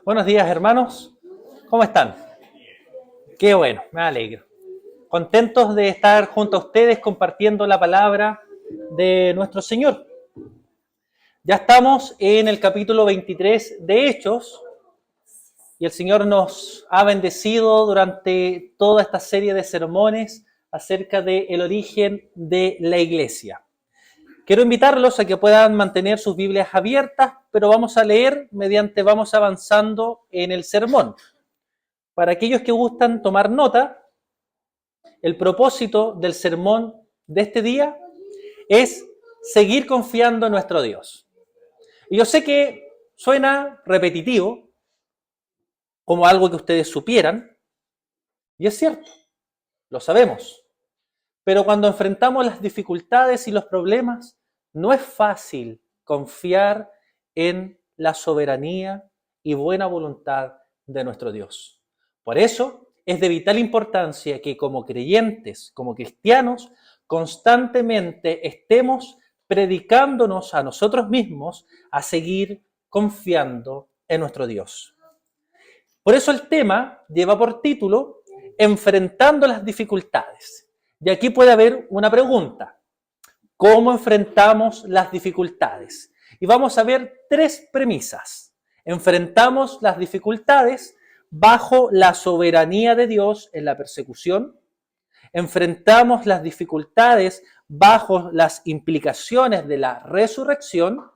Buenos días, hermanos. ¿Cómo están? Qué bueno, me alegro. Contentos de estar junto a ustedes compartiendo la palabra de nuestro Señor. Ya estamos en el capítulo 23 de Hechos y el Señor nos ha bendecido durante toda esta serie de sermones acerca del origen de la iglesia. Quiero invitarlos a que puedan mantener sus Biblias abiertas, pero vamos a leer vamos avanzando en el sermón. Para aquellos que gustan tomar nota, el propósito del sermón de este día es seguir confiando en nuestro Dios. Y yo sé que suena repetitivo, como algo que ustedes supieran, y es cierto, lo sabemos. Pero cuando enfrentamos las dificultades y los problemas, no es fácil confiar en la soberanía y buena voluntad de nuestro Dios. Por eso es de vital importancia que como creyentes, como cristianos, constantemente estemos predicándonos a nosotros mismos a seguir confiando en nuestro Dios. Por eso el tema lleva por título Enfrentando las dificultades. Y aquí puede haber una pregunta. ¿Cómo enfrentamos las dificultades? Y vamos a ver tres premisas. Enfrentamos las dificultades bajo la soberanía de Dios en la persecución. Enfrentamos las dificultades bajo las implicaciones de la resurrección.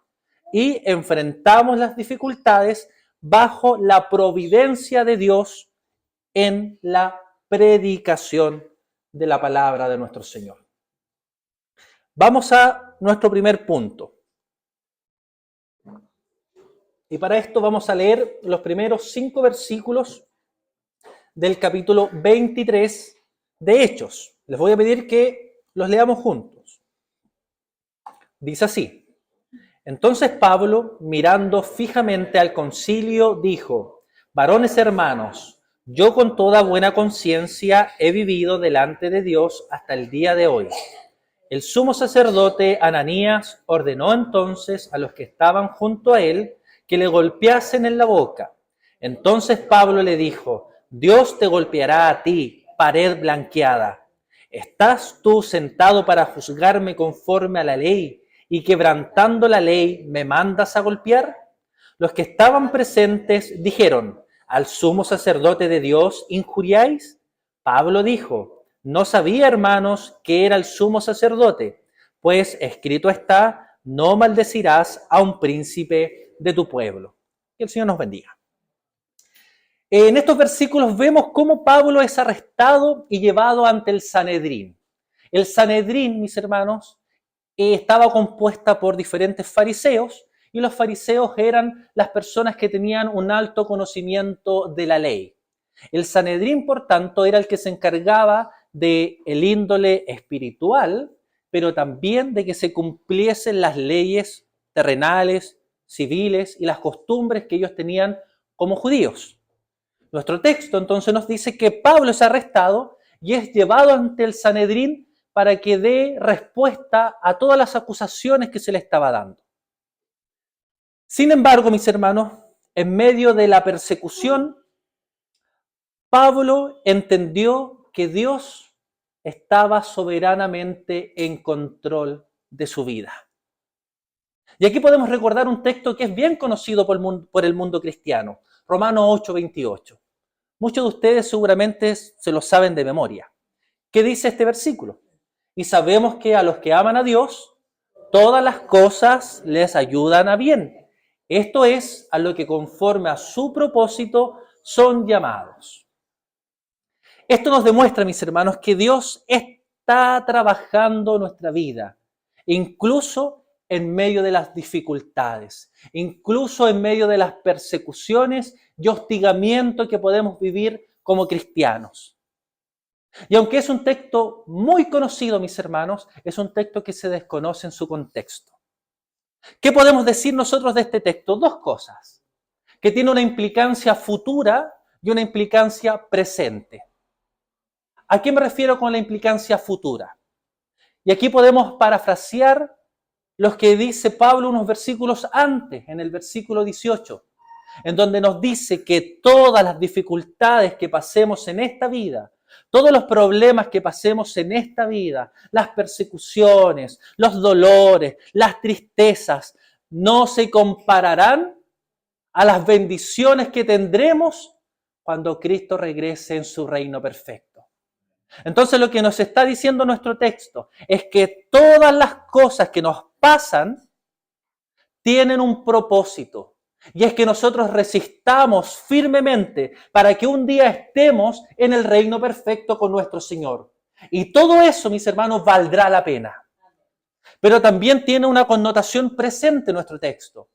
Y enfrentamos las dificultades bajo la providencia de Dios en la predicación de la palabra de nuestro Señor. Vamos a nuestro primer punto. Y para esto vamos a leer los primeros 5 versículos del capítulo 23 de Hechos. Les voy a pedir que los leamos juntos. Dice así: Entonces Pablo, mirando fijamente al concilio, dijo: Varones hermanos, yo con toda buena conciencia he vivido delante de Dios hasta el día de hoy. El sumo sacerdote Ananías ordenó entonces a los que estaban junto a él que le golpeasen en la boca. Entonces Pablo le dijo: Dios te golpeará a ti, pared blanqueada. ¿Estás tú sentado para juzgarme conforme a la ley y quebrantando la ley me mandas a golpear? Los que estaban presentes dijeron: ¿Al sumo sacerdote de Dios injuriáis? Pablo dijo: No sabía, hermanos, que era el sumo sacerdote, pues escrito está: no maldecirás a un príncipe de tu pueblo. Que el Señor nos bendiga. En estos versículos vemos cómo Pablo es arrestado y llevado ante el Sanedrín. El Sanedrín, mis hermanos, estaba compuesta por diferentes fariseos, y los fariseos eran las personas que tenían un alto conocimiento de la ley. El Sanedrín, por tanto, era el que se encargaba del índole espiritual, pero también de que se cumpliesen las leyes terrenales, civiles y las costumbres que ellos tenían como judíos. Nuestro texto entonces nos dice que Pablo es arrestado y es llevado ante el Sanedrín para que dé respuesta a todas las acusaciones que se le estaba dando. Sin embargo, mis hermanos, en medio de la persecución, Pablo entendió que Dios estaba soberanamente en control de su vida. Y aquí podemos recordar un texto que es bien conocido por el mundo cristiano, Romanos 8:28. Muchos de ustedes seguramente se lo saben de memoria. ¿Qué dice este versículo? Y sabemos que a los que aman a Dios, todas las cosas les ayudan a bien. Esto es, a lo que conforme a su propósito son llamados. Esto nos demuestra, mis hermanos, que Dios está trabajando nuestra vida, incluso en medio de las dificultades, incluso en medio de las persecuciones y hostigamiento que podemos vivir como cristianos. Y aunque es un texto muy conocido, mis hermanos, es un texto que se desconoce en su contexto. ¿Qué podemos decir nosotros de este texto? Dos cosas: que tiene una implicancia futura y una implicancia presente. ¿A qué me refiero con la implicancia futura? Y aquí podemos parafrasear los que dice Pablo unos versículos antes, en el versículo 18. en donde nos dice que todas las dificultades que pasemos en esta vida, todos los problemas que pasemos en esta vida, las persecuciones, los dolores, las tristezas, no se compararán a las bendiciones que tendremos cuando Cristo regrese en su reino perfecto. Entonces lo que nos está diciendo nuestro texto es que todas las cosas que nos pasan tienen un propósito. Y es que nosotros resistamos firmemente para que un día estemos en el reino perfecto con nuestro Señor. Y todo eso, mis hermanos, valdrá la pena. Pero también tiene una connotación presente en nuestro texto,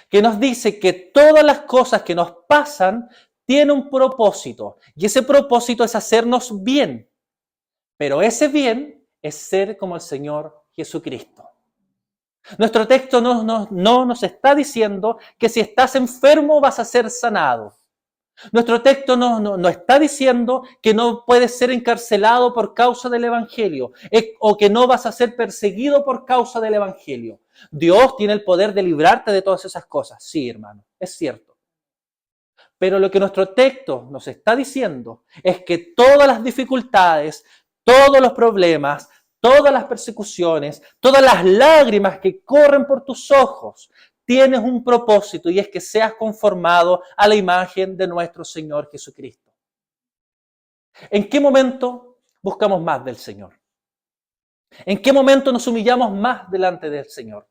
que nos dice que todas las cosas que nos pasan tienen un propósito. Y ese propósito es hacernos bien. Pero ese bien es ser como el Señor Jesucristo. Nuestro texto no nos está diciendo que si estás enfermo vas a ser sanado. Nuestro texto no está diciendo que no puedes ser encarcelado por causa del Evangelio o que no vas a ser perseguido por causa del Evangelio. Dios tiene el poder de librarte de todas esas cosas. Sí, hermano, es cierto. Pero lo que nuestro texto nos está diciendo es que todas las dificultades, todos los problemas, todas las persecuciones, todas las lágrimas que corren por tus ojos, tienes un propósito y es que seas conformado a la imagen de nuestro Señor Jesucristo. ¿En qué momento buscamos más del Señor? ¿En qué momento nos humillamos más delante del Señor?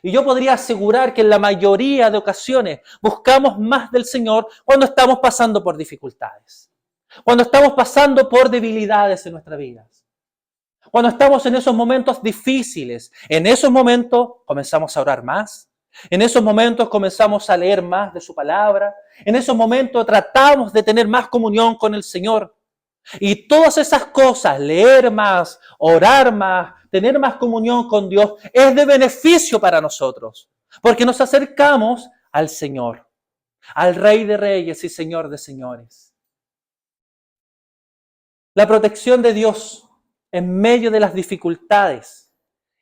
Y yo podría asegurar que en la mayoría de ocasiones buscamos más del Señor cuando estamos pasando por dificultades, cuando estamos pasando por debilidades en nuestra vida. Cuando estamos en esos momentos difíciles, en esos momentos comenzamos a orar más, en esos momentos comenzamos a leer más de su palabra, en esos momentos tratamos de tener más comunión con el Señor. Y todas esas cosas, leer más, orar más, tener más comunión con Dios, es de beneficio para nosotros, porque nos acercamos al Señor, al Rey de Reyes y Señor de Señores. La protección de Dios en medio de las dificultades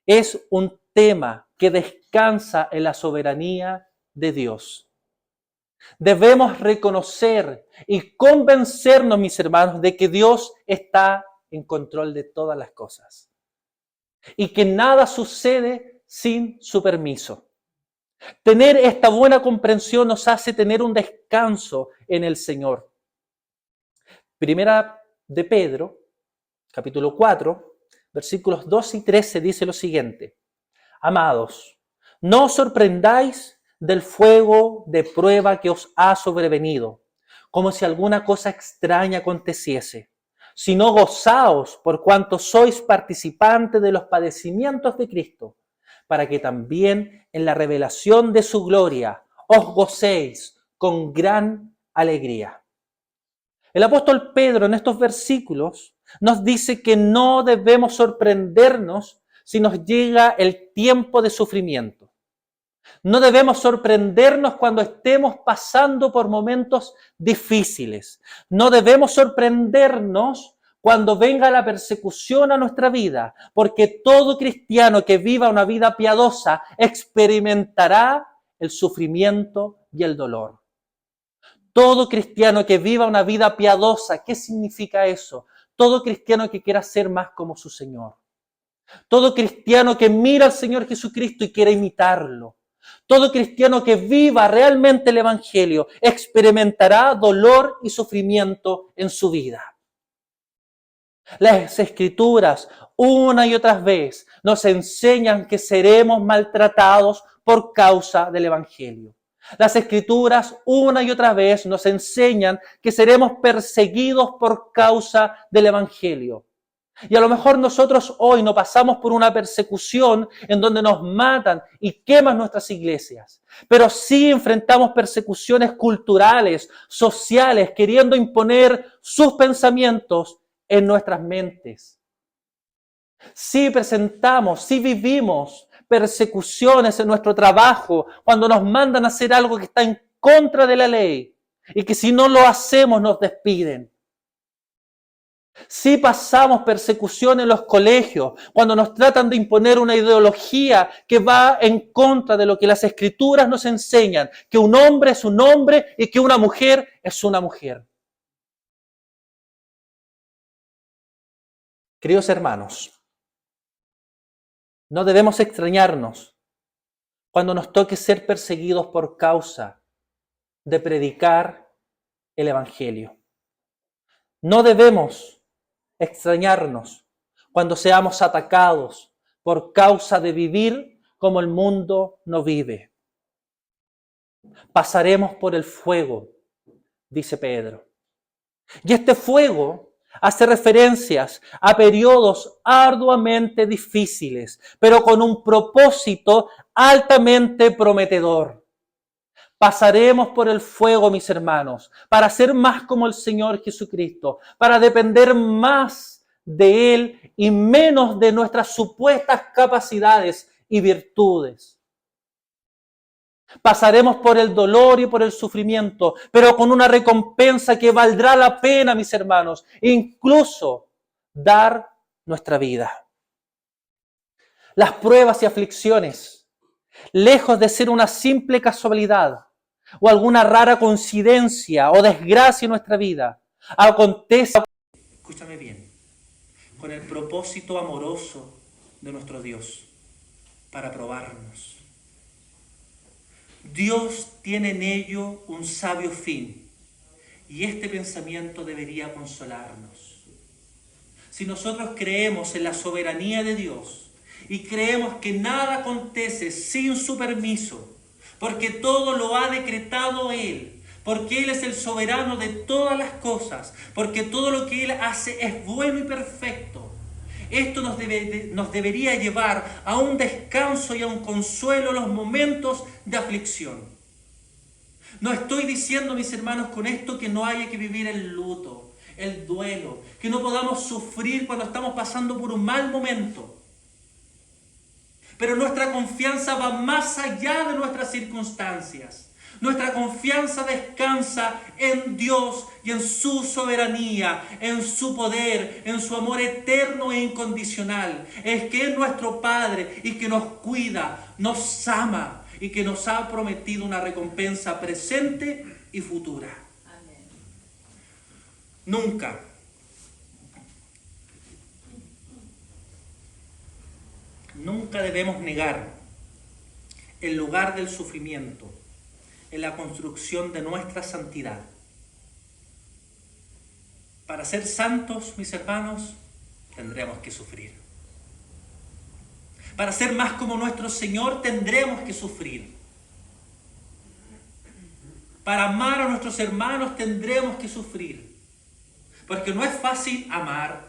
es un tema que descansa en la soberanía de Dios. Debemos reconocer y convencernos, mis hermanos, de que Dios está en control de todas las cosas y que nada sucede sin su permiso. Tener esta buena comprensión nos hace tener un descanso en el Señor. Primera de Pedro, capítulo 4, versículos 2 y 13 dice lo siguiente: Amados, no os sorprendáis del fuego de prueba que os ha sobrevenido, como si alguna cosa extraña aconteciese, sino gozaos por cuanto sois participantes de los padecimientos de Cristo, para que también en la revelación de su gloria os gocéis con gran alegría. El apóstol Pedro en estos versículos nos dice que no debemos sorprendernos si nos llega el tiempo de sufrimiento. No debemos sorprendernos cuando estemos pasando por momentos difíciles. No debemos sorprendernos cuando venga la persecución a nuestra vida, porque todo cristiano que viva una vida piadosa experimentará el sufrimiento y el dolor. Todo cristiano que viva una vida piadosa, ¿qué significa eso? Todo cristiano que quiera ser más como su Señor. Todo cristiano que mira al Señor Jesucristo y quiera imitarlo. Todo cristiano que viva realmente el Evangelio experimentará dolor y sufrimiento en su vida. Las Escrituras, una y otra vez, nos enseñan que seremos maltratados por causa del Evangelio. Las Escrituras, una y otra vez, nos enseñan que seremos perseguidos por causa del Evangelio. Y a lo mejor nosotros hoy no pasamos por una persecución en donde nos matan y queman nuestras iglesias, pero sí enfrentamos persecuciones culturales, sociales, queriendo imponer sus pensamientos en nuestras mentes. Sí presentamos, sí vivimos persecuciones en nuestro trabajo cuando nos mandan a hacer algo que está en contra de la ley y que si no lo hacemos nos despiden. Sí pasamos persecución en los colegios, cuando nos tratan de imponer una ideología que va en contra de lo que las Escrituras nos enseñan, que un hombre es un hombre y que una mujer es una mujer. Queridos hermanos, no debemos extrañarnos cuando nos toque ser perseguidos por causa de predicar el Evangelio. No debemos extrañarnos cuando seamos atacados por causa de vivir como el mundo no vive. Pasaremos por el fuego, dice Pedro. Y este fuego hace referencias a periodos arduamente difíciles, pero con un propósito altamente prometedor. Pasaremos por el fuego, mis hermanos, para ser más como el Señor Jesucristo, para depender más de Él y menos de nuestras supuestas capacidades y virtudes. Pasaremos por el dolor y por el sufrimiento, pero con una recompensa que valdrá la pena, mis hermanos, incluso dar nuestra vida. Las pruebas y aflicciones, lejos de ser una simple casualidad o alguna rara coincidencia o desgracia en nuestra vida, acontece, escúchame bien, con el propósito amoroso de nuestro Dios, para probarnos. Dios tiene en ello un sabio fin, y este pensamiento debería consolarnos. Si nosotros creemos en la soberanía de Dios y creemos que nada acontece sin su permiso, porque todo lo ha decretado Él, porque Él es el soberano de todas las cosas, porque todo lo que Él hace es bueno y perfecto, esto nos debería llevar a un descanso y a un consuelo en los momentos de aflicción. No estoy diciendo, mis hermanos, con esto que no haya que vivir el luto, el duelo, que no podamos sufrir cuando estamos pasando por un mal momento. Pero nuestra confianza va más allá de nuestras circunstancias. Nuestra confianza descansa en Dios y en su soberanía, en su poder, en su amor eterno e incondicional. Es que es nuestro Padre y que nos cuida, nos ama y que nos ha prometido una recompensa presente y futura. Amén. Nunca debemos negar el lugar del sufrimiento en la construcción de nuestra santidad. Para ser santos, mis hermanos, tendremos que sufrir. Para ser más como nuestro Señor, tendremos que sufrir. Para amar a nuestros hermanos, tendremos que sufrir. Porque no es fácil amar,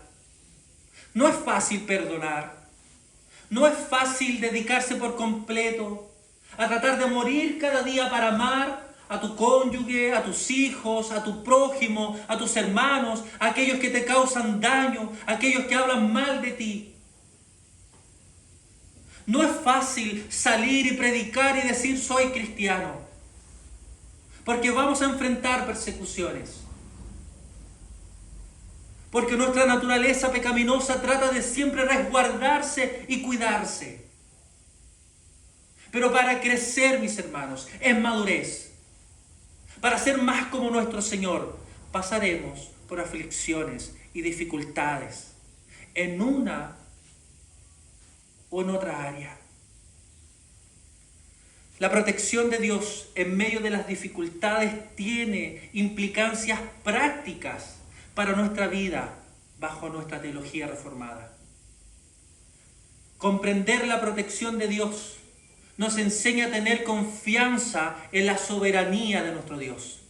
no es fácil perdonar, no es fácil dedicarse por completo a tratar de morir cada día para amar a tu cónyuge, a tus hijos, a tu prójimo, a tus hermanos, a aquellos que te causan daño, a aquellos que hablan mal de ti. No es fácil salir y predicar y decir soy cristiano, porque vamos a enfrentar persecuciones. Porque nuestra naturaleza pecaminosa trata de siempre resguardarse y cuidarse. Pero para crecer, mis hermanos, en madurez, para ser más como nuestro Señor, pasaremos por aflicciones y dificultades en una o en otra área. La protección de Dios en medio de las dificultades tiene implicancias prácticas para nuestra vida bajo nuestra teología reformada. Comprender la protección de Dios nos enseña a tener confianza en la soberanía de nuestro Dios.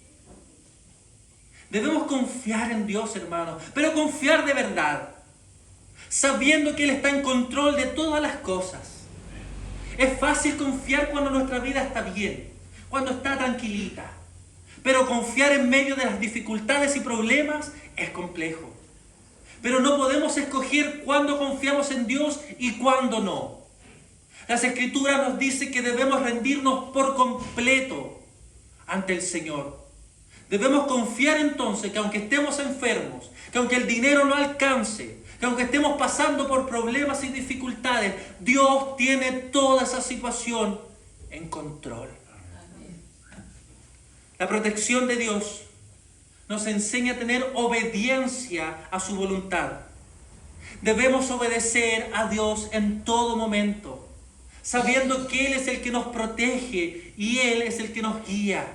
Debemos confiar en Dios, hermanos, pero confiar de verdad, sabiendo que Él está en control de todas las cosas. Es fácil confiar cuando nuestra vida está bien, cuando está tranquilita, pero confiar en medio de las dificultades y problemas es complejo. Pero no podemos escoger cuándo confiamos en Dios y cuándo no. Las Escrituras nos dicen que debemos rendirnos por completo ante el Señor. Debemos confiar entonces que aunque estemos enfermos, que aunque el dinero no alcance, que aunque estemos pasando por problemas y dificultades, Dios tiene toda esa situación en control. La protección de Dios nos enseña a tener obediencia a su voluntad. Debemos obedecer a Dios en todo momento, sabiendo que Él es el que nos protege y Él es el que nos guía.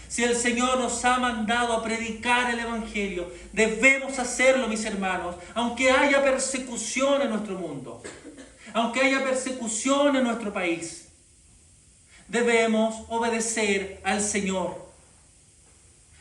Si el Señor nos ha mandado a predicar el Evangelio, debemos hacerlo, mis hermanos, aunque haya persecución en nuestro mundo, aunque haya persecución en nuestro país. Debemos obedecer al Señor.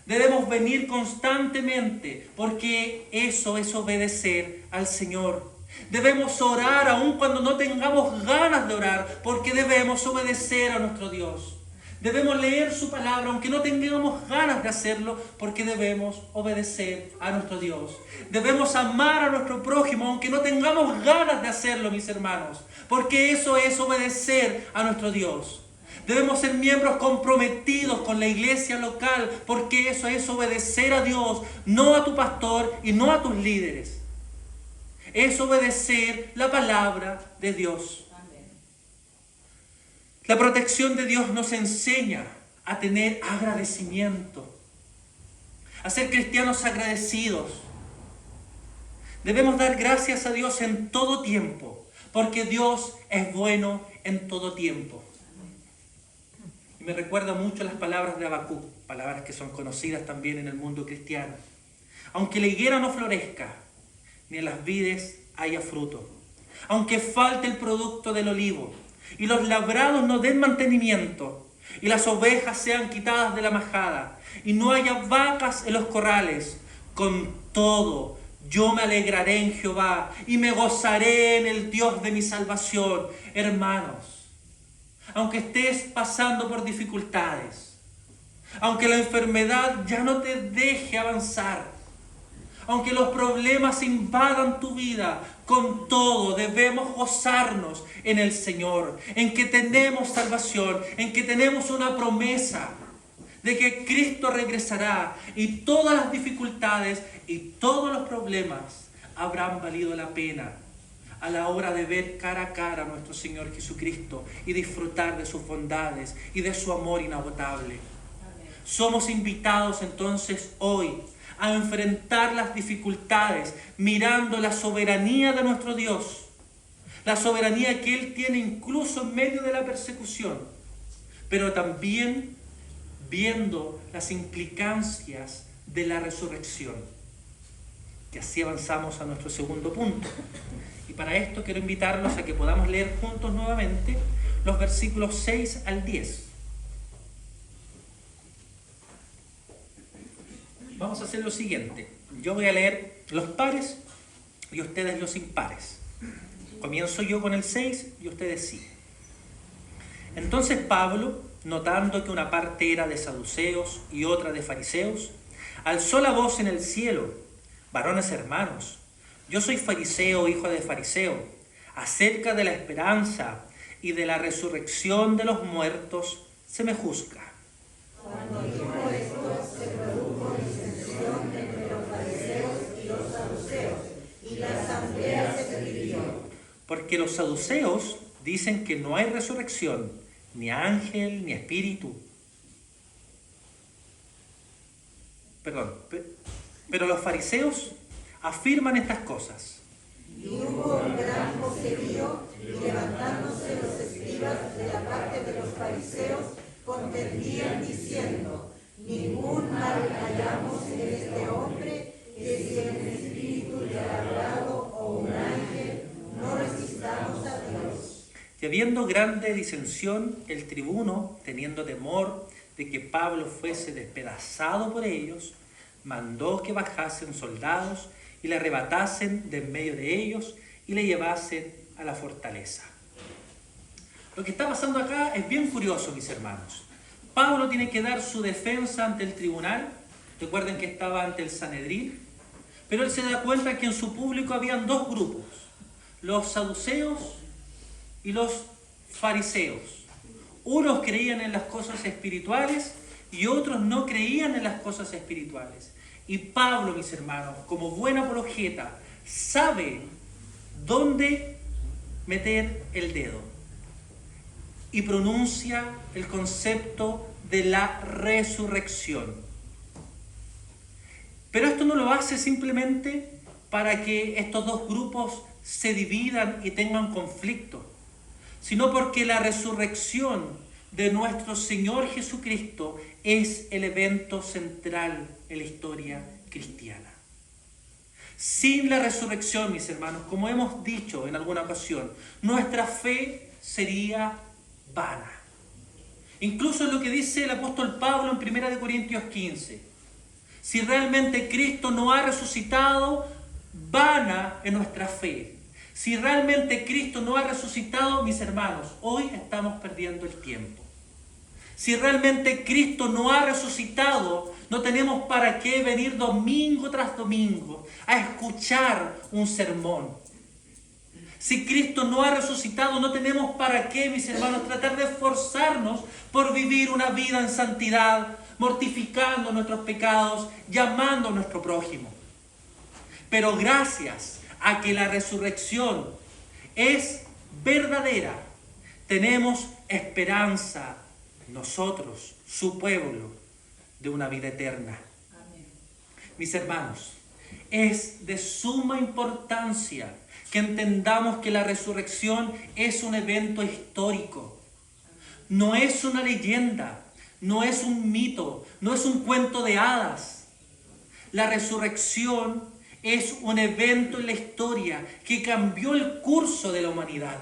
Debemos venir constantemente, porque eso es obedecer al Señor. Debemos orar aun cuando no tengamos ganas de orar, porque debemos obedecer a nuestro Dios. Debemos leer su palabra, aunque no tengamos ganas de hacerlo, porque debemos obedecer a nuestro Dios. Debemos amar a nuestro prójimo, aunque no tengamos ganas de hacerlo, mis hermanos, porque eso es obedecer a nuestro Dios. Debemos ser miembros comprometidos con la iglesia local, porque eso es obedecer a Dios, no a tu pastor y no a tus líderes. Es obedecer la palabra de Dios. La protección de Dios nos enseña a tener agradecimiento, a ser cristianos agradecidos. Debemos dar gracias a Dios en todo tiempo, porque Dios es bueno en todo tiempo. Y me recuerda mucho las palabras de Habacuc, palabras que son conocidas también en el mundo cristiano. Aunque la higuera no florezca, ni en las vides haya fruto, aunque falte el producto del olivo, y los labrados no den mantenimiento, y las ovejas sean quitadas de la majada, y no haya vacas en los corrales, con todo yo me alegraré en Jehová, y me gozaré en el Dios de mi salvación. Hermanos, aunque estés pasando por dificultades, aunque la enfermedad ya no te deje avanzar, aunque los problemas invadan tu vida, con todo debemos gozarnos en el Señor, en que tenemos salvación, en que tenemos una promesa de que Cristo regresará y todas las dificultades y todos los problemas habrán valido la pena a la hora de ver cara a cara a nuestro Señor Jesucristo y disfrutar de sus bondades y de su amor inagotable. Amén. Somos invitados entonces hoy a enfrentar las dificultades mirando la soberanía de nuestro Dios, la soberanía que Él tiene incluso en medio de la persecución, pero también viendo las implicancias de la resurrección. Y así avanzamos a nuestro segundo punto. Y para esto quiero invitarlos a que podamos leer juntos nuevamente los versículos 6 al 10. Vamos a hacer lo siguiente. Yo voy a leer los pares y ustedes los impares. Comienzo yo con el 6 y ustedes siguen. Entonces Pablo, notando que una parte era de saduceos y otra de fariseos, alzó la voz en el cielo: varones hermanos, yo soy fariseo, hijo de fariseo. Acerca de la esperanza y de la resurrección de los muertos se me juzga. Cuando dijo esto, se produjo disensión entre los fariseos y los saduceos, y la asamblea se dividió. Porque los saduceos dicen que no hay resurrección, ni ángel, ni espíritu. Pero los fariseos afirman estas cosas. Y hubo un gran poserío, y levantándose los escribas de la parte de los fariseos, contendían diciendo: ningún mal hallamos en este hombre, que si el espíritu le ha hablado o un ángel, no resistamos a Dios. Y habiendo grande disensión, el tribuno, teniendo temor de que Pablo fuese despedazado por ellos, mandó que bajasen soldados y le arrebatasen de en medio de ellos y le llevasen a la fortaleza. Lo que está pasando acá es bien curioso, mis hermanos. Pablo tiene que dar su defensa ante el tribunal. Recuerden que estaba ante el Sanedrín. Pero él se da cuenta que en su público habían dos grupos: los saduceos y los fariseos. Unos creían en las cosas espirituales y otros no creían en las cosas espirituales. Y Pablo, mis hermanos, como buen apologeta, sabe dónde meter el dedo y pronuncia el concepto de la resurrección. Pero esto no lo hace simplemente para que estos dos grupos se dividan y tengan conflicto, sino porque la resurrección de nuestro Señor Jesucristo es el evento central en la historia cristiana. Sin la resurrección, mis hermanos, como hemos dicho en alguna ocasión, nuestra fe sería vana. Incluso lo que dice el apóstol Pablo en 1 Corintios 15. Si realmente Cristo no ha resucitado, vana es nuestra fe. Si realmente Cristo no ha resucitado, mis hermanos, hoy estamos perdiendo el tiempo. Si realmente Cristo no ha resucitado, no tenemos para qué venir domingo tras domingo a escuchar un sermón. Si Cristo no ha resucitado, no tenemos para qué, mis hermanos, tratar de esforzarnos por vivir una vida en santidad, mortificando nuestros pecados, llamando a nuestro prójimo. Pero gracias a que la resurrección es verdadera, tenemos esperanza nosotros, su pueblo, de una vida eterna. Amén. Mis hermanos, es de suma importancia que entendamos que la resurrección es un evento histórico. No es una leyenda, no es un mito, no es un cuento de hadas. La resurrección es un evento en la historia que cambió el curso de la humanidad.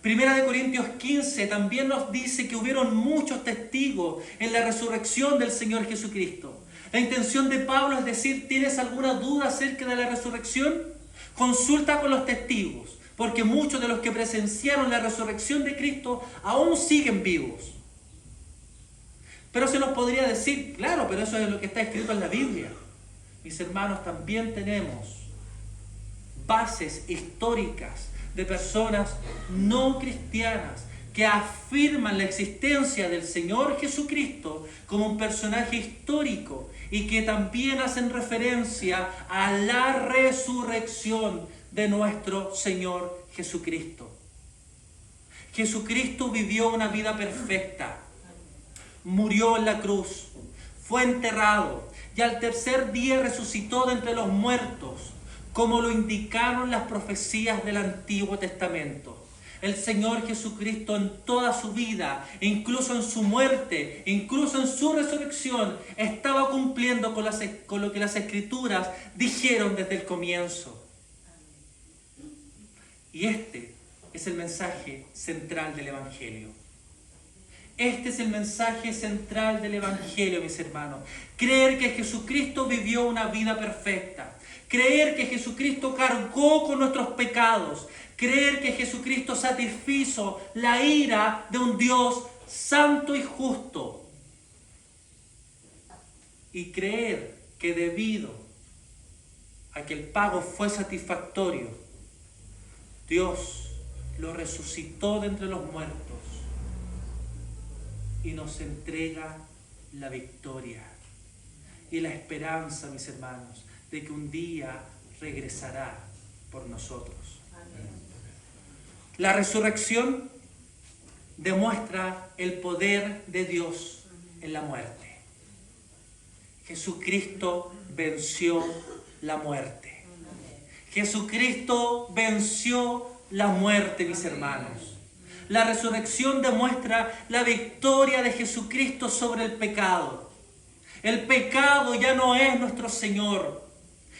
Primera de Corintios 15 también nos dice que hubieron muchos testigos en la resurrección del Señor Jesucristo. La intención de Pablo es decir, ¿tienes alguna duda acerca de la resurrección? Consulta con los testigos, porque muchos de los que presenciaron la resurrección de Cristo aún siguen vivos. Pero se nos podría decir, claro, pero eso es lo que está escrito en la Biblia. Mis hermanos, también tenemos bases históricas de personas no cristianas que afirman la existencia del Señor Jesucristo como un personaje histórico y que también hacen referencia a la resurrección de nuestro Señor Jesucristo. Jesucristo vivió una vida perfecta, murió en la cruz, fue enterrado y al tercer día resucitó de entre los muertos, como lo indicaron las profecías del Antiguo Testamento. El Señor Jesucristo en toda su vida, incluso en su muerte, incluso en su resurrección, estaba cumpliendo con lo que las Escrituras dijeron desde el comienzo. Y este es el mensaje central del Evangelio. Este es el mensaje central del Evangelio, mis hermanos. Creer que Jesucristo vivió una vida perfecta. Creer que Jesucristo cargó con nuestros pecados. Creer que Jesucristo satisfizo la ira de un Dios santo y justo. Y creer que debido a que el pago fue satisfactorio, Dios lo resucitó de entre los muertos y nos entrega la victoria y la esperanza, mis hermanos, de que un día regresará por nosotros. Amén. La resurrección demuestra el poder de Dios en la muerte. Jesucristo venció la muerte. Jesucristo venció la muerte, mis hermanos. La resurrección demuestra la victoria de Jesucristo sobre el pecado. El pecado ya no es nuestro Señor.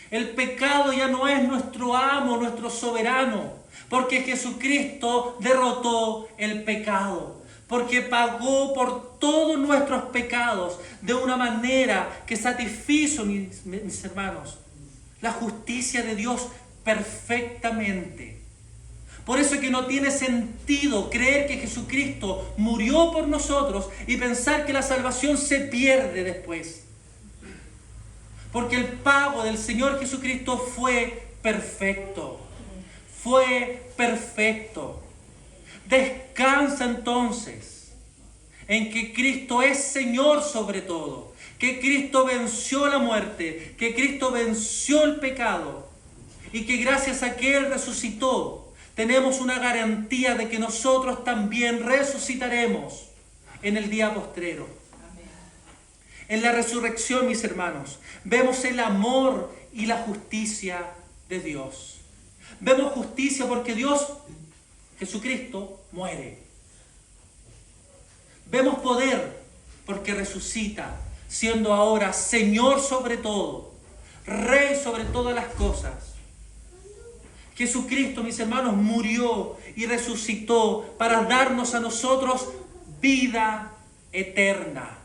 El pecado ya no es nuestro amo, nuestro soberano, porque Jesucristo derrotó el pecado, porque pagó por todos nuestros pecados de una manera que satisfizo, mis hermanos, la justicia de Dios perfectamente. Por eso es que no tiene sentido creer que Jesucristo murió por nosotros y pensar que la salvación se pierde después. Porque el pago del Señor Jesucristo fue perfecto. Fue perfecto. Descansa entonces en que Cristo es Señor sobre todo, que Cristo venció la muerte, que Cristo venció el pecado y que gracias a que Él resucitó, tenemos una garantía de que nosotros también resucitaremos en el día postrero. En la resurrección, mis hermanos, vemos el amor y la justicia de Dios. Vemos justicia porque Dios, Jesucristo, muere. Vemos poder porque resucita, siendo ahora Señor sobre todo, Rey sobre todas las cosas. Jesucristo, mis hermanos, murió y resucitó para darnos a nosotros vida eterna.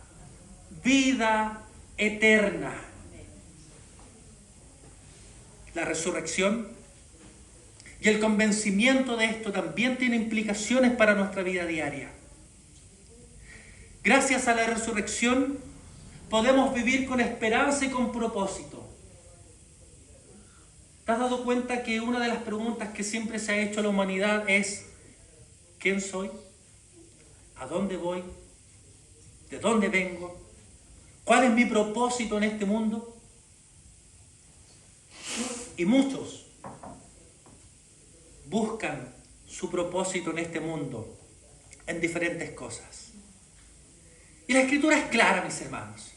Vida eterna. La resurrección y el convencimiento de esto también tiene implicaciones para nuestra vida diaria. Gracias a la resurrección podemos vivir con esperanza y con propósito. ¿Te has dado cuenta que una de las preguntas que siempre se ha hecho a la humanidad es ¿quién soy? ¿A dónde voy? ¿De dónde vengo? ¿Cuál es mi propósito en este mundo? Y muchos buscan su propósito en este mundo en diferentes cosas. Y la Escritura es clara, mis hermanos.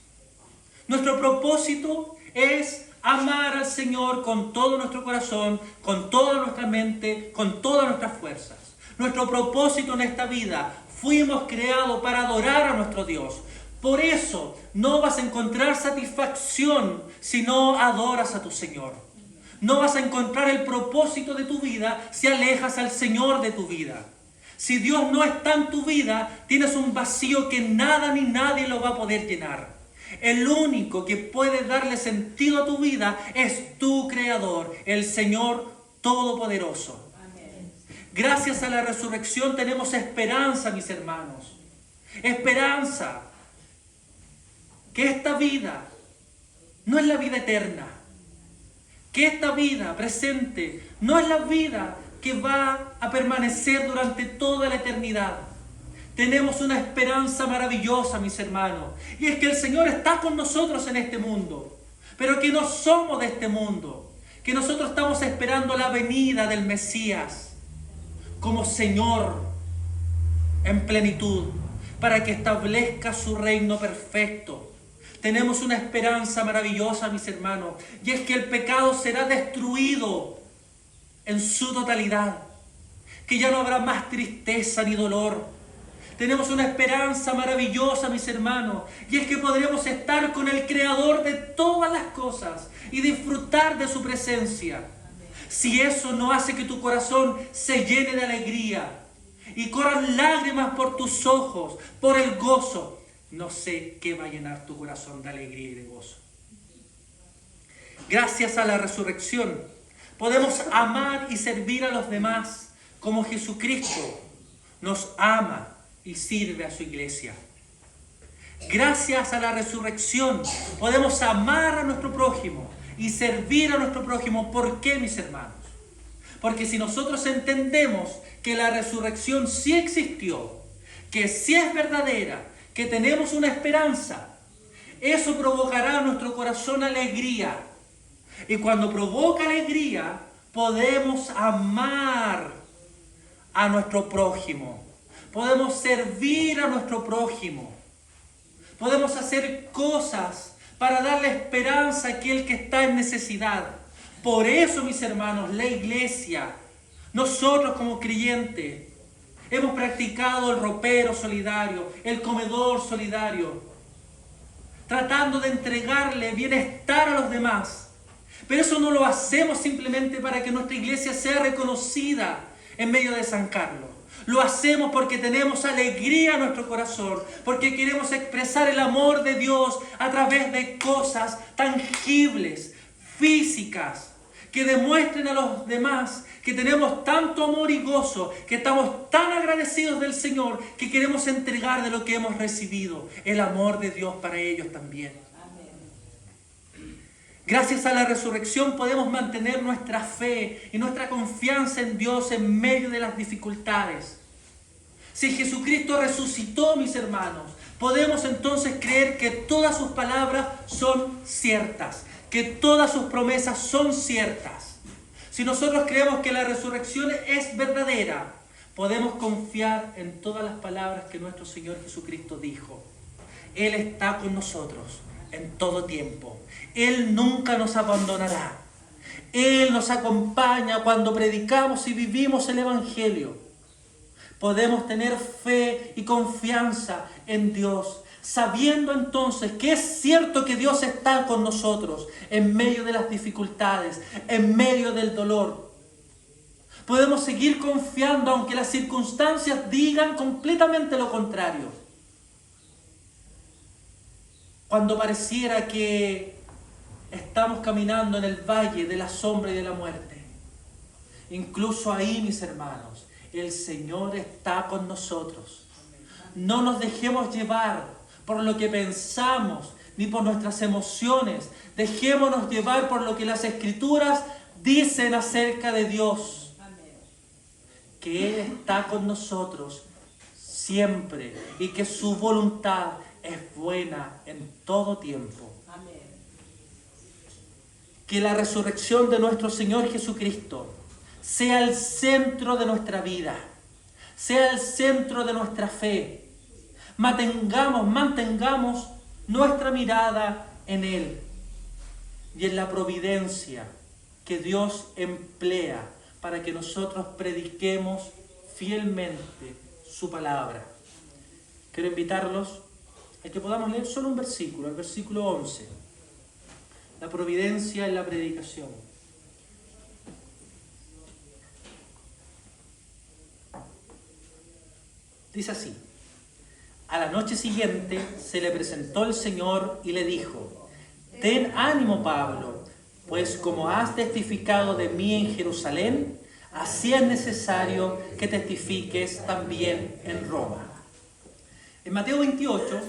Nuestro propósito es amar al Señor con todo nuestro corazón, con toda nuestra mente, con todas nuestras fuerzas. Nuestro propósito en esta vida, fuimos creados para adorar a nuestro Dios. Por eso no vas a encontrar satisfacción si no adoras a tu Señor. No vas a encontrar el propósito de tu vida si alejas al Señor de tu vida. Si Dios no está en tu vida, tienes un vacío que nada ni nadie lo va a poder llenar. El único que puede darle sentido a tu vida es tu Creador, el Señor Todopoderoso. Amén. Gracias a la resurrección tenemos esperanza, mis hermanos. Esperanza. Que esta vida no es la vida eterna. Que esta vida presente no es la vida que va a permanecer durante toda la eternidad. Tenemos una esperanza maravillosa, mis hermanos, y es que el Señor está con nosotros en este mundo, pero que no somos de este mundo, que nosotros estamos esperando la venida del Mesías como Señor en plenitud, para que establezca su reino perfecto. Tenemos una esperanza maravillosa, mis hermanos, y es que el pecado será destruido en su totalidad, que ya no habrá más tristeza ni dolor. Tenemos una esperanza maravillosa, mis hermanos, y es que podremos estar con el Creador de todas las cosas y disfrutar de su presencia. Si eso no hace que tu corazón se llene de alegría y corran lágrimas por tus ojos, por el gozo, no sé qué va a llenar tu corazón de alegría y de gozo. Gracias a la resurrección podemos amar y servir a los demás como Jesucristo nos ama y sirve a su iglesia. Gracias a la resurrección podemos amar a nuestro prójimo y servir a nuestro prójimo. ¿Por qué, mis hermanos? Porque si nosotros entendemos que la resurrección sí existió, que sí es verdadera, que tenemos una esperanza, eso provocará en nuestro corazón alegría. Y cuando provoca alegría, podemos amar a nuestro prójimo. Podemos servir a nuestro prójimo. Podemos hacer cosas para darle esperanza a aquel que está en necesidad. Por eso, mis hermanos, la iglesia, nosotros como creyentes, hemos practicado el ropero solidario, el comedor solidario, tratando de entregarle bienestar a los demás. Pero eso no lo hacemos simplemente para que nuestra iglesia sea reconocida en medio de San Carlos. Lo hacemos porque tenemos alegría en nuestro corazón, porque queremos expresar el amor de Dios a través de cosas tangibles, físicas, que demuestren a los demás que tenemos tanto amor y gozo, que estamos tan agradecidos del Señor, que queremos entregar de lo que hemos recibido, el amor de Dios para ellos también. Gracias a la resurrección podemos mantener nuestra fe y nuestra confianza en Dios en medio de las dificultades. Si Jesucristo resucitó, mis hermanos, podemos entonces creer que todas sus palabras son ciertas, que todas sus promesas son ciertas. Si nosotros creemos que la resurrección es verdadera, podemos confiar en todas las palabras que nuestro Señor Jesucristo dijo. Él está con nosotros en todo tiempo. Él nunca nos abandonará. Él nos acompaña cuando predicamos y vivimos el Evangelio. Podemos tener fe y confianza en Dios, sabiendo entonces que es cierto que Dios está con nosotros en medio de las dificultades, en medio del dolor. Podemos seguir confiando aunque las circunstancias digan completamente lo contrario. Cuando pareciera que estamos caminando en el valle de la sombra y de la muerte, incluso ahí, mis hermanos, el Señor está con nosotros. No nos dejemos llevar por lo que pensamos ni por nuestras emociones. Dejémonos llevar por lo que las Escrituras dicen acerca de Dios. Que Él está con nosotros siempre y que su voluntad es buena en todo tiempo. Que la resurrección de nuestro Señor Jesucristo sea el centro de nuestra vida, sea el centro de nuestra fe. Mantengamos nuestra mirada en Él y en la providencia que Dios emplea para que nosotros prediquemos fielmente su palabra. Quiero invitarlos a que podamos leer solo un versículo, el versículo 11. La providencia en la predicación. Dice así: a la noche siguiente se le presentó el Señor y le dijo: ten ánimo, Pablo, pues como has testificado de mí en Jerusalén, así es necesario que testifiques también en Roma. En Mateo 28,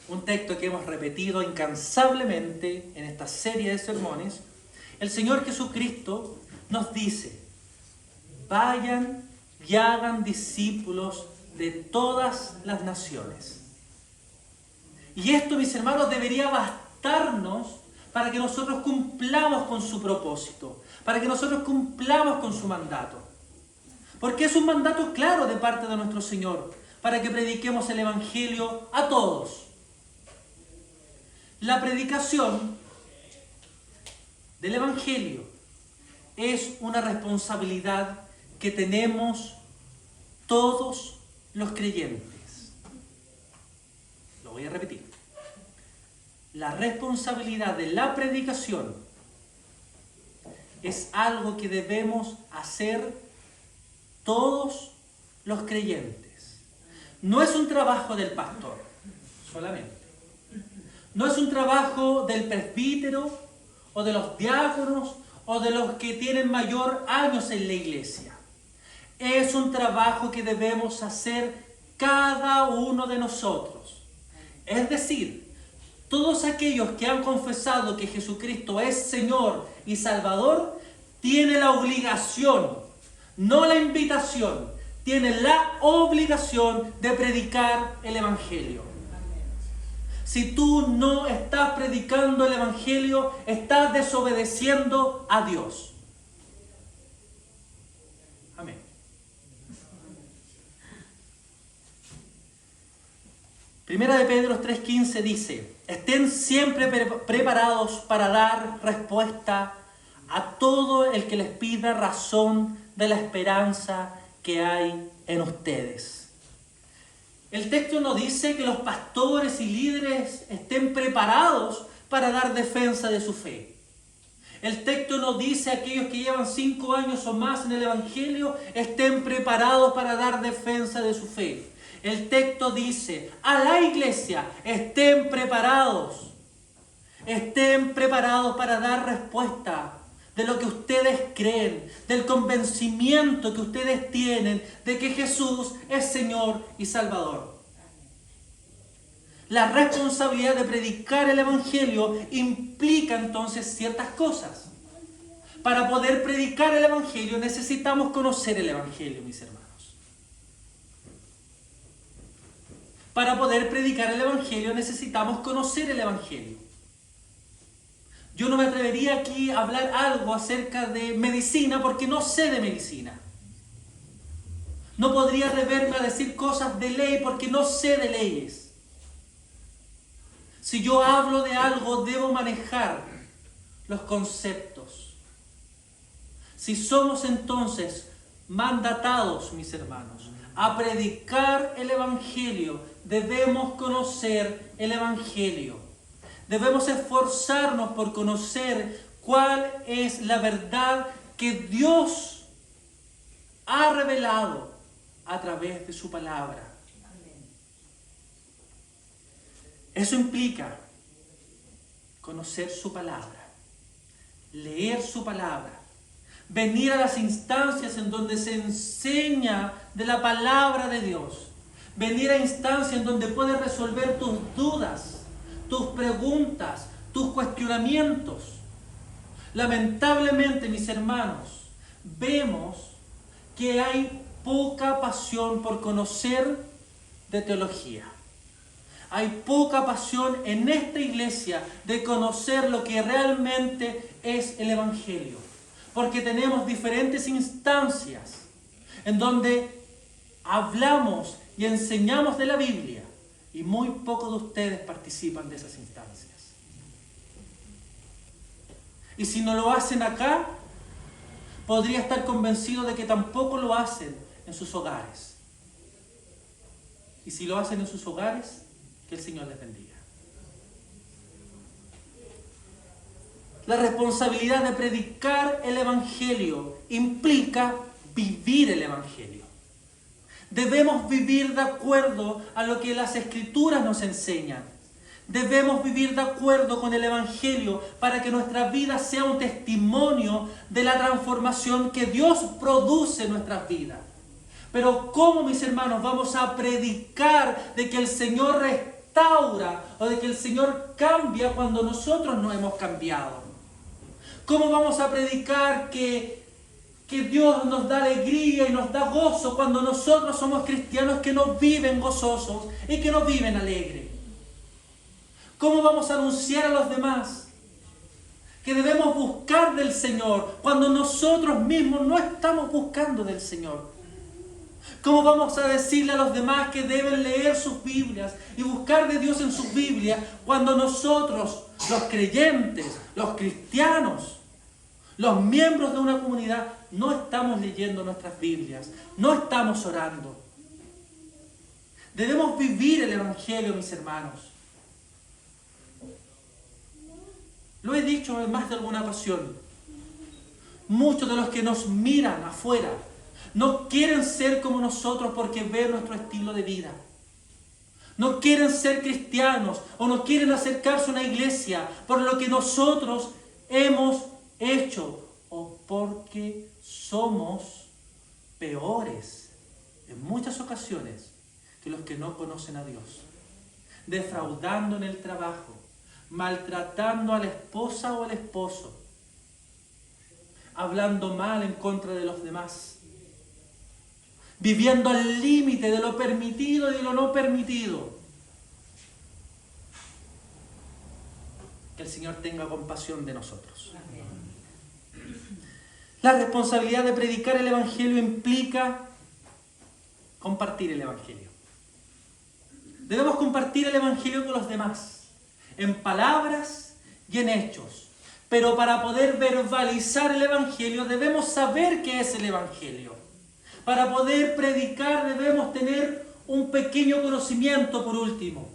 un texto que hemos repetido incansablemente en esta serie de sermones, el Señor Jesucristo nos dice: vayan y hagan discípulos de todas las naciones. Y esto, mis hermanos, debería bastarnos para que nosotros cumplamos con su propósito, para que nosotros cumplamos con su mandato. Porque es un mandato claro de parte de nuestro Señor, para que prediquemos el Evangelio a todos. La predicación del Evangelio es una responsabilidad que tenemos todos los creyentes. Lo voy a repetir. La responsabilidad de la predicación es algo que debemos hacer todos los creyentes. No es un trabajo del pastor solamente. No es un trabajo del presbítero o de los diáconos o de los que tienen mayor años en la iglesia. Es un trabajo que debemos hacer cada uno de nosotros. Es decir, todos aquellos que han confesado que Jesucristo es Señor y Salvador, tienen la obligación, no la invitación, tienen la obligación de predicar el Evangelio. Si tú no estás predicando el Evangelio, estás desobedeciendo a Dios. Amén. Primera de Pedro 3:15 dice: estén siempre preparados para dar respuesta a todo el que les pida razón de la esperanza que hay en ustedes. El texto no dice que los pastores y líderes estén preparados para dar defensa de su fe. El texto no dice que aquellos que llevan 5 años o más en el Evangelio estén preparados para dar defensa de su fe. El texto dice a la iglesia: estén preparados para dar respuesta de lo que ustedes creen, del convencimiento que ustedes tienen de que Jesús es Señor y Salvador. La responsabilidad de predicar el Evangelio implica entonces ciertas cosas. Para poder predicar el Evangelio necesitamos conocer el Evangelio, mis hermanos. Para poder predicar el Evangelio necesitamos conocer el Evangelio. Yo no me atrevería aquí a hablar algo acerca de medicina porque no sé de medicina. No podría atreverme a decir cosas de ley porque no sé de leyes. Si yo hablo de algo, debo manejar los conceptos. Si somos entonces mandatados, mis hermanos, a predicar el Evangelio, debemos conocer el Evangelio. Debemos esforzarnos por conocer cuál es la verdad que Dios ha revelado a través de su palabra. Eso implica conocer su palabra, leer su palabra, venir a las instancias en donde se enseña de la palabra de Dios, venir a instancias en donde puedes resolver tus dudas, tus preguntas, tus cuestionamientos. Lamentablemente, mis hermanos, vemos que hay poca pasión por conocer de teología. Hay poca pasión en esta iglesia de conocer lo que realmente es el Evangelio. Porque tenemos diferentes instancias en donde hablamos y enseñamos de la Biblia y muy pocos de ustedes participan de esas instancias. Y si no lo hacen acá, podría estar convencido de que tampoco lo hacen en sus hogares. Y si lo hacen en sus hogares, que el Señor les bendiga. La responsabilidad de predicar el Evangelio implica vivir el Evangelio. Debemos vivir de acuerdo a lo que las Escrituras nos enseñan. Debemos vivir de acuerdo con el Evangelio para que nuestra vida sea un testimonio de la transformación que Dios produce en nuestras vidas. Pero ¿cómo, mis hermanos, vamos a predicar de que el Señor restaura o de que el Señor cambia cuando nosotros no hemos cambiado? ¿Cómo vamos a predicar que Dios nos da alegría y nos da gozo cuando nosotros somos cristianos que no viven gozosos y que no viven alegres? ¿Cómo vamos a anunciar a los demás que debemos buscar del Señor cuando nosotros mismos no estamos buscando del Señor? ¿Cómo vamos a decirle a los demás que deben leer sus Biblias y buscar de Dios en sus Biblias cuando nosotros, los creyentes, los cristianos, los miembros de una comunidad, no estamos leyendo nuestras Biblias, no estamos orando? Debemos vivir el Evangelio, mis hermanos. Lo he dicho en más de alguna ocasión. Muchos de los que nos miran afuera no quieren ser como nosotros porque ven nuestro estilo de vida. No quieren ser cristianos o no quieren acercarse a una iglesia por lo que nosotros hemos hecho o porque somos peores en muchas ocasiones que los que no conocen a Dios. Defraudando en el trabajo, maltratando a la esposa o al esposo, hablando mal en contra de los demás, viviendo al límite de lo permitido y de lo no permitido. Que el Señor tenga compasión de nosotros. La responsabilidad de predicar el Evangelio implica compartir el Evangelio. Debemos compartir el Evangelio con los demás, en palabras y en hechos. Pero para poder verbalizar el Evangelio debemos saber qué es el Evangelio. Para poder predicar debemos tener un pequeño conocimiento, por último,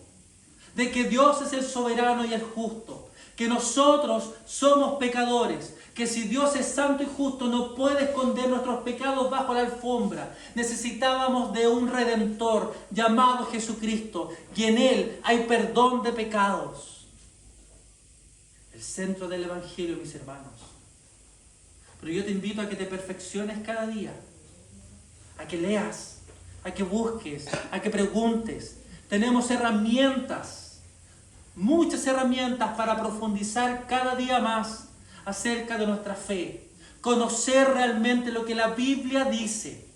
de que Dios es el soberano y el justo, que nosotros somos pecadores, que si Dios es santo y justo no puede esconder nuestros pecados bajo la alfombra. Necesitábamos de un Redentor llamado Jesucristo, y en Él hay perdón de pecados. El centro del Evangelio, mis hermanos. Pero yo te invito a que te perfecciones cada día, a que leas, a que busques, a que preguntes. Tenemos herramientas, muchas herramientas para profundizar cada día más acerca de nuestra fe. Conocer realmente lo que la Biblia dice.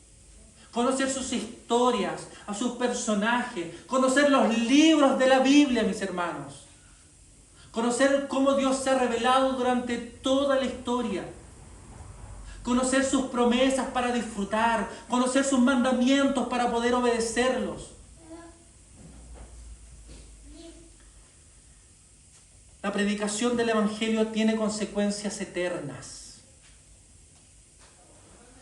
conocer sus historias, a sus personajes, conocer los libros de la Biblia, mis hermanos. Conocer cómo Dios se ha revelado durante toda la historia. Conocer sus promesas para disfrutar, conocer sus mandamientos para poder obedecerlos. La predicación del Evangelio tiene consecuencias eternas.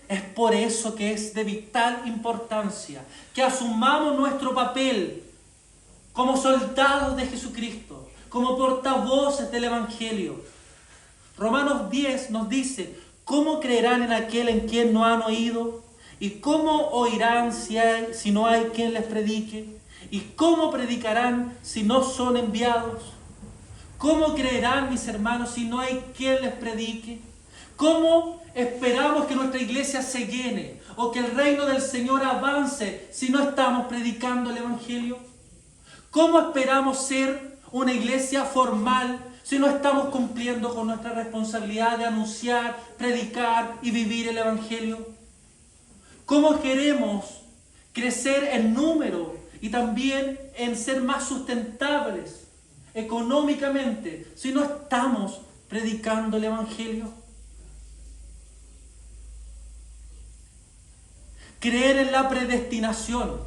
Es por eso que es de vital importancia que asumamos nuestro papel como soldados de Jesucristo, como portavoces del Evangelio. Romanos 10 nos dice: ¿cómo creerán en aquel en quien no han oído? ¿Y cómo oirán si no hay quien les predique? ¿Y cómo predicarán si no son enviados? ¿Cómo creerán, mis hermanos, si no hay quien les predique? ¿Cómo esperamos que nuestra iglesia se llene o que el reino del Señor avance si no estamos predicando el Evangelio? ¿Cómo esperamos ser una iglesia formal si no estamos cumpliendo con nuestra responsabilidad de anunciar, predicar y vivir el Evangelio? ¿Cómo queremos crecer en número y también en ser más sustentables económicamente si no estamos predicando el Evangelio? Creer en la predestinación,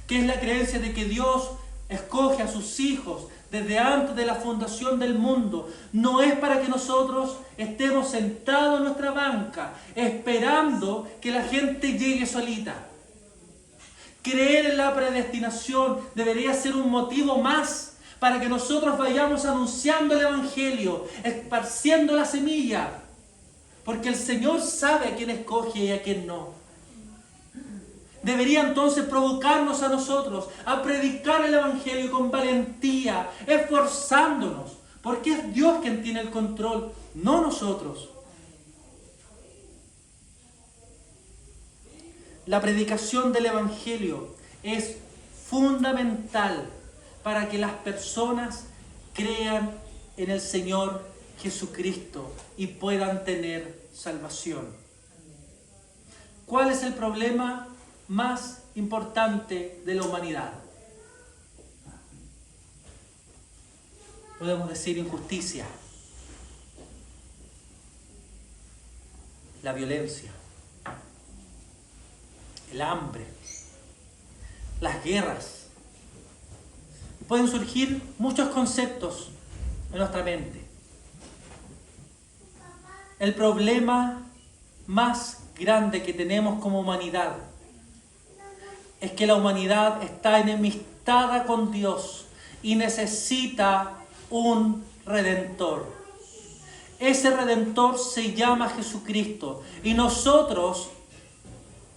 que es la creencia de que Dios escoge a sus hijos desde antes de la fundación del mundo, no es para que nosotros estemos sentados en nuestra banca esperando que la gente llegue solita. Creer en la predestinación debería ser un motivo más para que nosotros vayamos anunciando el Evangelio, esparciendo la semilla, porque el Señor sabe a quién escoge y a quién no. Debería entonces provocarnos a nosotros a predicar el Evangelio con valentía, esforzándonos, porque es Dios quien tiene el control, no nosotros. La predicación del Evangelio es fundamental para que las personas crean en el Señor Jesucristo y puedan tener salvación. ¿Cuál es el problema más importante de la humanidad? Podemos decir injusticia, la violencia, el hambre, las guerras. Pueden surgir muchos conceptos en nuestra mente. El problema más grande que tenemos como humanidad es que la humanidad está enemistada con Dios y necesita un Redentor. Ese Redentor se llama Jesucristo y nosotros,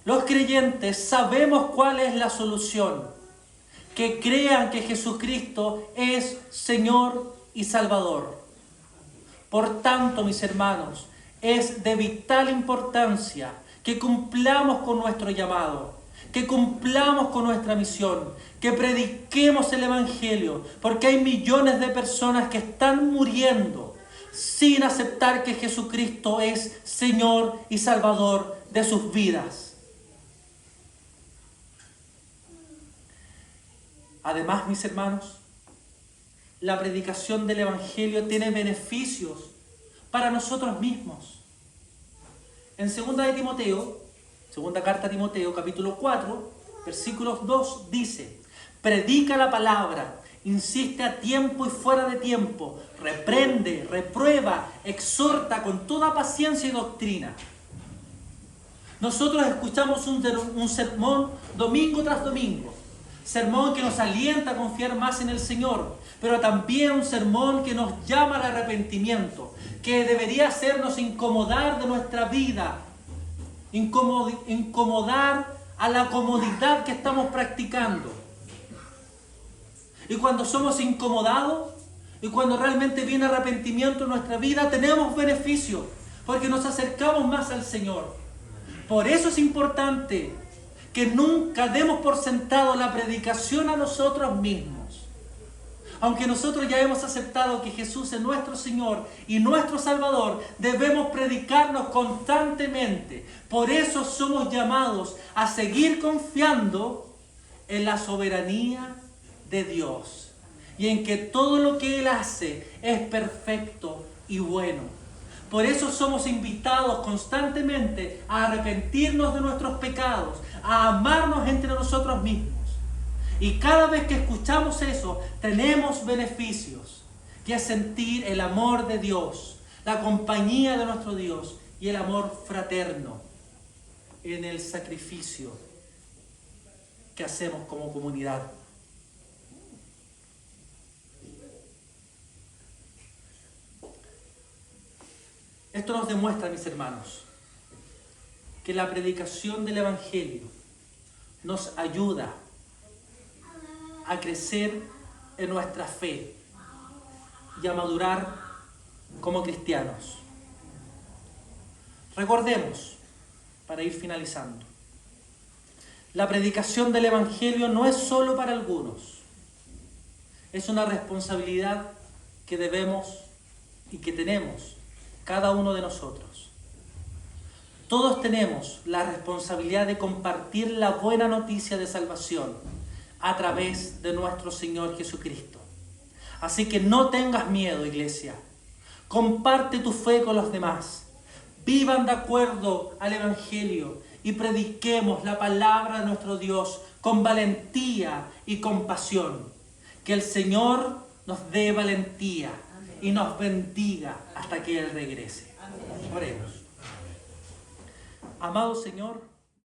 los creyentes, sabemos cuál es la solución: que crean que Jesucristo es Señor y Salvador. Por tanto, mis hermanos, es de vital importancia que cumplamos con nuestro llamado, que cumplamos con nuestra misión, que prediquemos el Evangelio, porque hay millones de personas que están muriendo sin aceptar que Jesucristo es Señor y Salvador de sus vidas. Además, mis hermanos, la predicación del Evangelio tiene beneficios para nosotros mismos. En segunda carta a Timoteo, capítulo 4, versículos 2, dice: predica la palabra, insiste a tiempo y fuera de tiempo, reprende, reprueba, exhorta con toda paciencia y doctrina. Nosotros escuchamos un sermón domingo tras domingo, sermón que nos alienta a confiar más en el Señor, pero también un sermón que nos llama al arrepentimiento, que debería hacernos incomodar de nuestra vida, incomodar a la comodidad que estamos practicando. Y cuando somos incomodados y cuando realmente viene arrepentimiento en nuestra vida, tenemos beneficio, porque nos acercamos más al Señor. Por eso es importante que nunca demos por sentado la predicación a nosotros mismos. Aunque nosotros ya hemos aceptado que Jesús es nuestro Señor y nuestro Salvador, debemos predicarnos constantemente. Por eso somos llamados a seguir confiando en la soberanía de Dios y en que todo lo que Él hace es perfecto y bueno. Por eso somos invitados constantemente a arrepentirnos de nuestros pecados, a amarnos entre nosotros mismos. Y cada vez que escuchamos eso, tenemos beneficios, que es sentir el amor de Dios, la compañía de nuestro Dios y el amor fraterno en el sacrificio que hacemos como comunidad. Esto nos demuestra, mis hermanos, que la predicación del Evangelio nos ayuda a crecer en nuestra fe y a madurar como cristianos. Recordemos, para ir finalizando, la predicación del Evangelio no es solo para algunos, es una responsabilidad que debemos y que tenemos cada uno de nosotros. Todos tenemos la responsabilidad de compartir la buena noticia de salvación a través de nuestro Señor Jesucristo. Así que no tengas miedo, iglesia. Comparte tu fe con los demás. Vivan de acuerdo al Evangelio y prediquemos la palabra de nuestro Dios con valentía y compasión. Que el Señor nos dé valentía y nos bendiga hasta que Él regrese. Oremos. Amado Señor,